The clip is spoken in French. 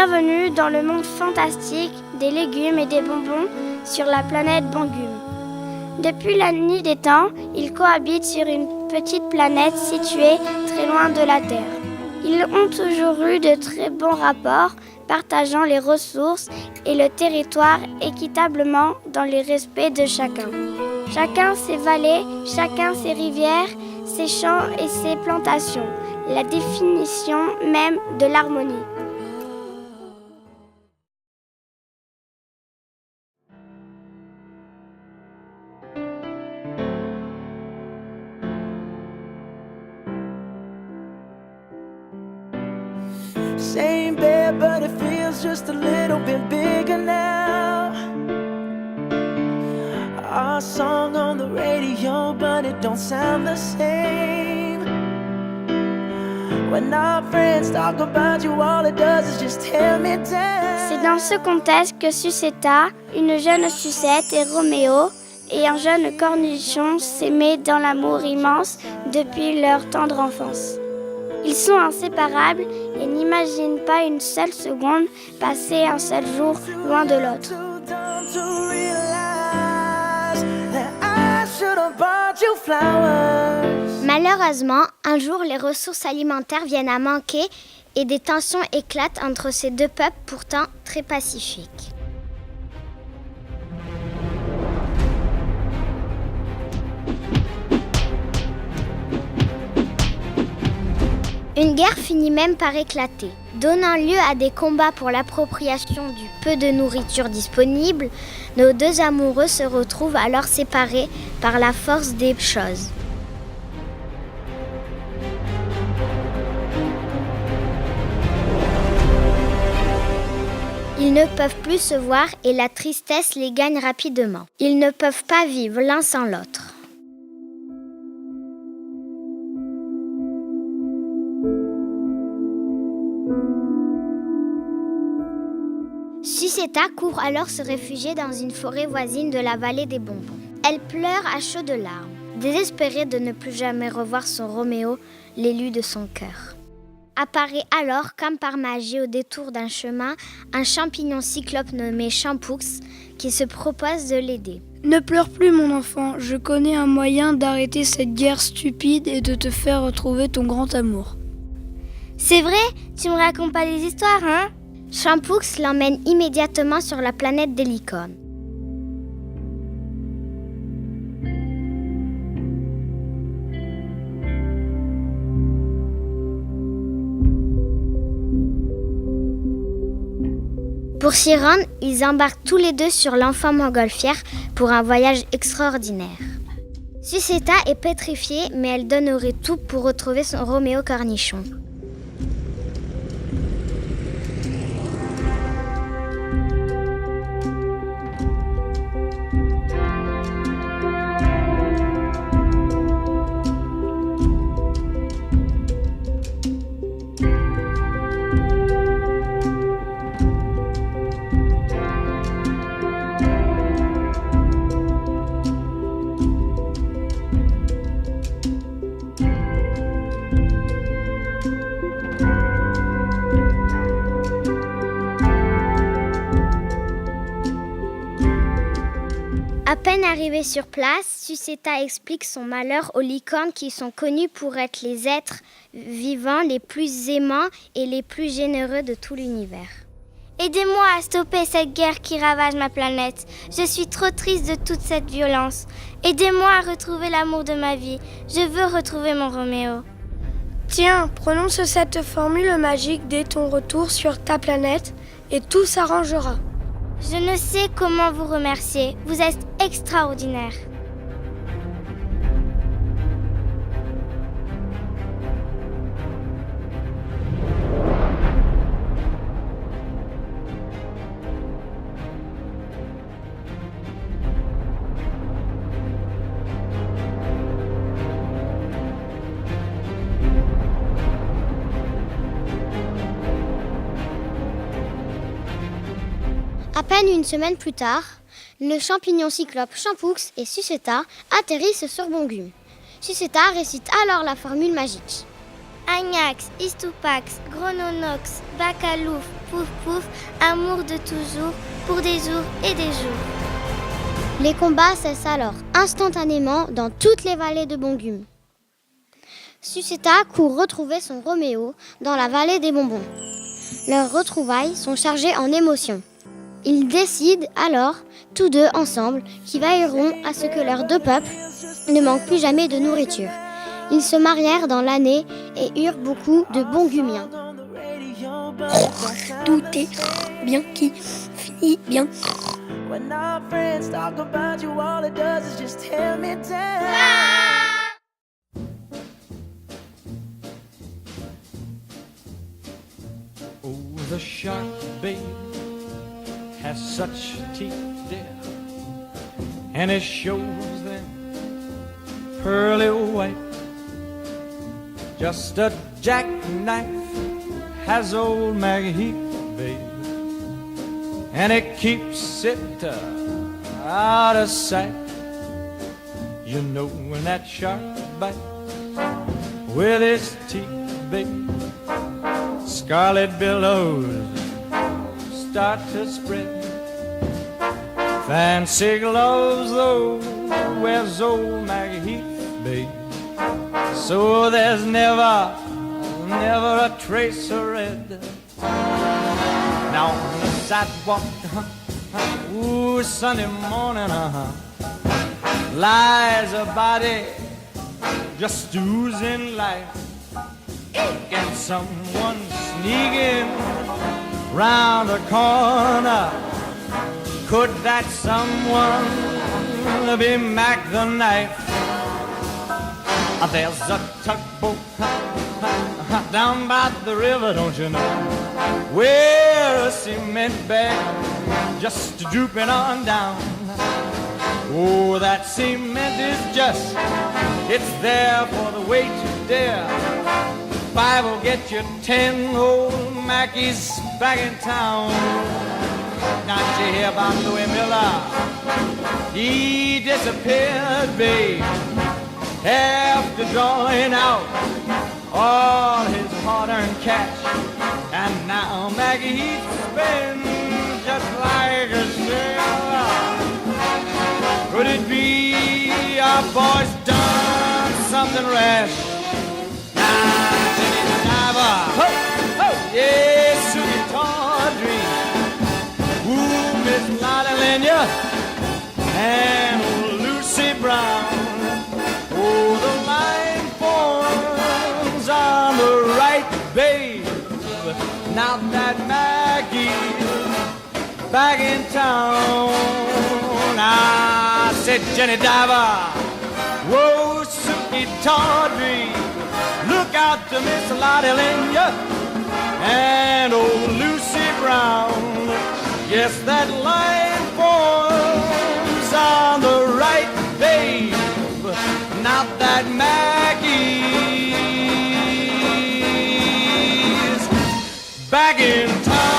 Bienvenue dans le monde fantastique des légumes et des bonbons sur la planète Bongume. Depuis la nuit des temps, ils cohabitent sur une petite planète située très loin de la Terre. Ils ont toujours eu de très bons rapports, partageant les ressources et le territoire équitablement dans le respect de chacun. Chacun ses vallées, chacun ses rivières, ses champs et ses plantations, la définition même de l'harmonie. Same bed, but it feels just a little bit bigger now. Our song on the radio, but it don't sound the same. When our friends talk about you, all it does is just tear me down. C'est dans ce contexte que Sucetta, une jeune Sucette et Roméo, et un jeune cornichon s'aimaient dans l'amour immense depuis leur tendre enfance. Ils sont inséparables et n'imaginent pas une seule seconde passer un seul jour loin de l'autre. Malheureusement, un jour, les ressources alimentaires viennent à manquer et des tensions éclatent entre ces deux peuples pourtant très pacifiques. Une guerre finit même par éclater, donnant lieu à des combats pour l'appropriation du peu de nourriture disponible. Nos deux amoureux se retrouvent alors séparés par la force des choses. Ils ne peuvent plus se voir et la tristesse les gagne rapidement. Ils ne peuvent pas vivre l'un sans l'autre. Sucetta court alors se réfugier dans une forêt voisine de la vallée des bonbons. Elle pleure à chaudes larmes, désespérée de ne plus jamais revoir son Roméo, l'élu de son cœur. Apparaît alors, comme par magie au détour d'un chemin, un champignon cyclope nommé Champoux qui se propose de l'aider. Ne pleure plus mon enfant, je connais un moyen d'arrêter cette guerre stupide et de te faire retrouver ton grand amour. C'est vrai? Tu me racontes pas des histoires, hein? Champoux l'emmène immédiatement sur la planète des licornes. Pour s'y rendre, ils embarquent tous les deux sur l'enfant montgolfière pour un voyage extraordinaire. Sucetta est pétrifiée, mais elle donnerait tout pour retrouver son Roméo cornichon. À peine arrivée sur place, Sucetta explique son malheur aux licornes qui sont connues pour être les êtres vivants les plus aimants et les plus généreux de tout l'univers. Aidez-moi à stopper cette guerre qui ravage ma planète. Je suis trop triste de toute cette violence. Aidez-moi à retrouver l'amour de ma vie. Je veux retrouver mon Roméo. Tiens, prononce cette formule magique dès ton retour sur ta planète et tout s'arrangera. Je ne sais comment vous remercier. Vous êtes extraordinaire. À peine une semaine plus tard, le champignon cyclope Champoux et Sucetta atterrissent sur Bongume. Sucetta récite alors la formule magique. Agnax, Istoupax, Grononox, Bacalouf, Pouf Pouf, amour de toujours, pour des jours et des jours. Les combats cessent alors instantanément dans toutes les vallées de Bongume. Suceta court retrouver son Roméo dans la vallée des bonbons. Leurs retrouvailles sont chargées en émotions. Ils décident alors, tous deux ensemble, qu'ils veilleront à ce que leurs deux peuples ne manquent plus jamais de nourriture. Ils se marièrent dans l'année et eurent beaucoup de Bongumiens. Tout est bien qui finit bien. When our friends talk about you, all it does is just tear me down. Oh, the shark, babe, has such teeth, dear, and it shows them pearly white. Just a jackknife has old Maggie Heath, babe, and it keeps it out of sight. You know when that shark bites with his teeth, babe, scarlet billows start to spread. Fancy gloves, though, wears old Maggie Heath, babe, so there's never a trace of red. Now on the sidewalk, ooh, Sunday morning, lies a body just oozing life. And someone sneaking round the corner. Could that someone be Mac the Knife? There's a tugboat down by the river, don't you know, where a cement bag just drooping on down. Oh, that cement is just, it's there for the weight to dare. 5 will get you 10 old Mackies back in town. Not you hear about Louis Miller? He disappeared, babe, after drawing out all his hard-earned cash. And now Maggie Heath's been just like a sailor. Could it be our boy's done something rash? Now Jenny the Diver, yes, Susie Tawdry, ooh, Miss Lottie Lenya, and old Lucy Brown. Oh, the line forms on the right, babe. Now that Maggie's back in town. I said, Jenny Diver, whoa, Suki Tawdry, look out to Miss Lottie Lenya and old Lucy Brown. Yes, that line forms on the right, babe. Not that Maggie's back in town.